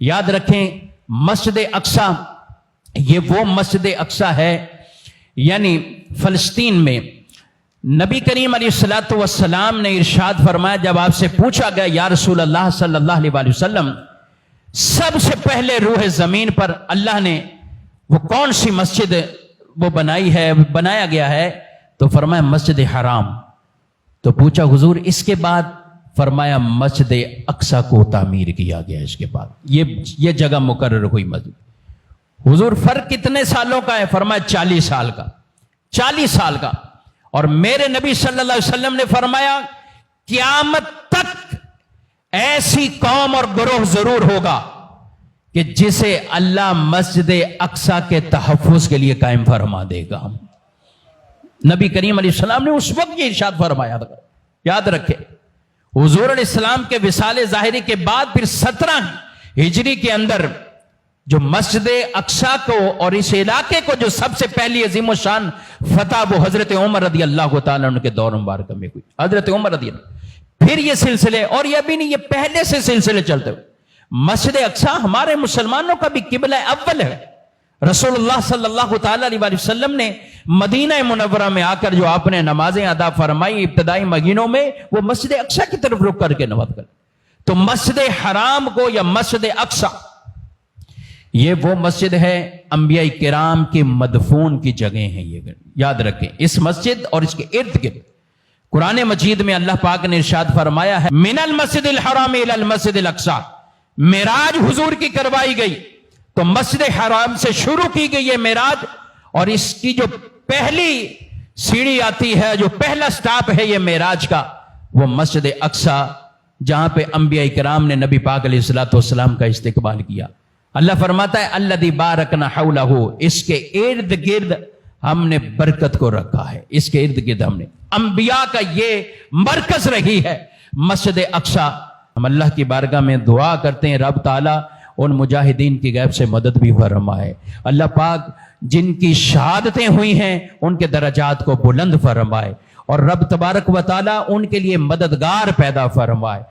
یاد رکھیں مسجد اقصی یہ وہ مسجد اقصی ہے، یعنی فلسطین میں نبی کریم علیہ الصلوۃ والسلام نے ارشاد فرمایا، جب آپ سے پوچھا گیا یا رسول اللہ صلی اللہ علیہ وسلم سب سے پہلے روح زمین پر اللہ نے وہ کون سی مسجد وہ بنایا گیا ہے، تو فرمایا مسجد حرام۔ تو پوچھا حضور اس کے بعد؟ فرمایا مسجد اقصی کو تعمیر کیا گیا اس کے بعد، یہ جگہ مقرر ہوئی مسجد۔ حضور فرق کتنے سالوں کا ہے؟ فرمایا 40 سال کا، 40 سال کا۔ اور میرے نبی صلی اللہ علیہ وسلم نے فرمایا قیامت تک ایسی قوم اور گروہ ضرور ہوگا کہ جسے اللہ مسجد اقصی کے تحفظ کے لیے قائم فرما دے گا۔ نبی کریم علیہ السلام نے اس وقت یہ ارشاد فرمایا تھا، یاد رکھے۔ حضور علیہ السلام کے وصال ظاہری کے بعد پھر 17 ہجری کے اندر جو مسجد اقصی کو اور اس علاقے کو جو سب سے پہلی عظیم الشان فتح وہ حضرت عمر رضی اللہ تعالیٰ عنہ کے دور مبارکہ میں ہوئی، حضرت عمر رضی اللہ۔ پھر یہ سلسلے، اور یہ بھی نہیں، یہ پہلے سے سلسلے چلتے ہوئے۔ مسجد اقصی ہمارے مسلمانوں کا بھی قبلہ اول ہے۔ رسول اللہ صلی اللہ تعالیٰ علیہ وسلم نے مدینہ منورہ میں آ کر جو آپ نے نمازیں ادا فرمائی ابتدائی مہینوں میں، وہ مسجد اقصی کی طرف رخ کر کے نماز کر۔ تو مسجد حرام کو یا مسجد اقصی یہ وہ مسجد ہے انبیاء کرام کے مدفون کی جگہیں ہیں، یہ یاد رکھیں۔ اس مسجد اور اس کے ارد گرد قرآن مجید میں اللہ پاک نے ارشاد فرمایا ہے من المسجد الحرام الی المسجد الاقصی، معراج حضور کی کروائی گئی تو مسجد حرام سے شروع کی گئی ہے معراج، اور اس کی جو پہلی سیڑھی آتی ہے، جو پہلا سٹاپ ہے یہ معراج کا، وہ مسجد اقصی جہاں پہ انبیاء کرام نے نبی پاک علیہ الصلوۃ والسلام کا استقبال کیا۔ اللہ فرماتا ہے الذی بارکنا حولہ، اس کے ارد گرد ہم نے برکت کو رکھا ہے، اس کے ارد گرد ہم نے، انبیاء کا یہ مرکز رہی ہے مسجد اقصی۔ ہم اللہ کی بارگاہ میں دعا کرتے ہیں رب تعالیٰ ان مجاہدین کی غیب سے مدد بھی فرمائے، اللہ پاک جن کی شہادتیں ہوئی ہیں ان کے درجات کو بلند فرمائے، اور رب تبارک و تعالیٰ ان کے لیے مددگار پیدا فرمائے۔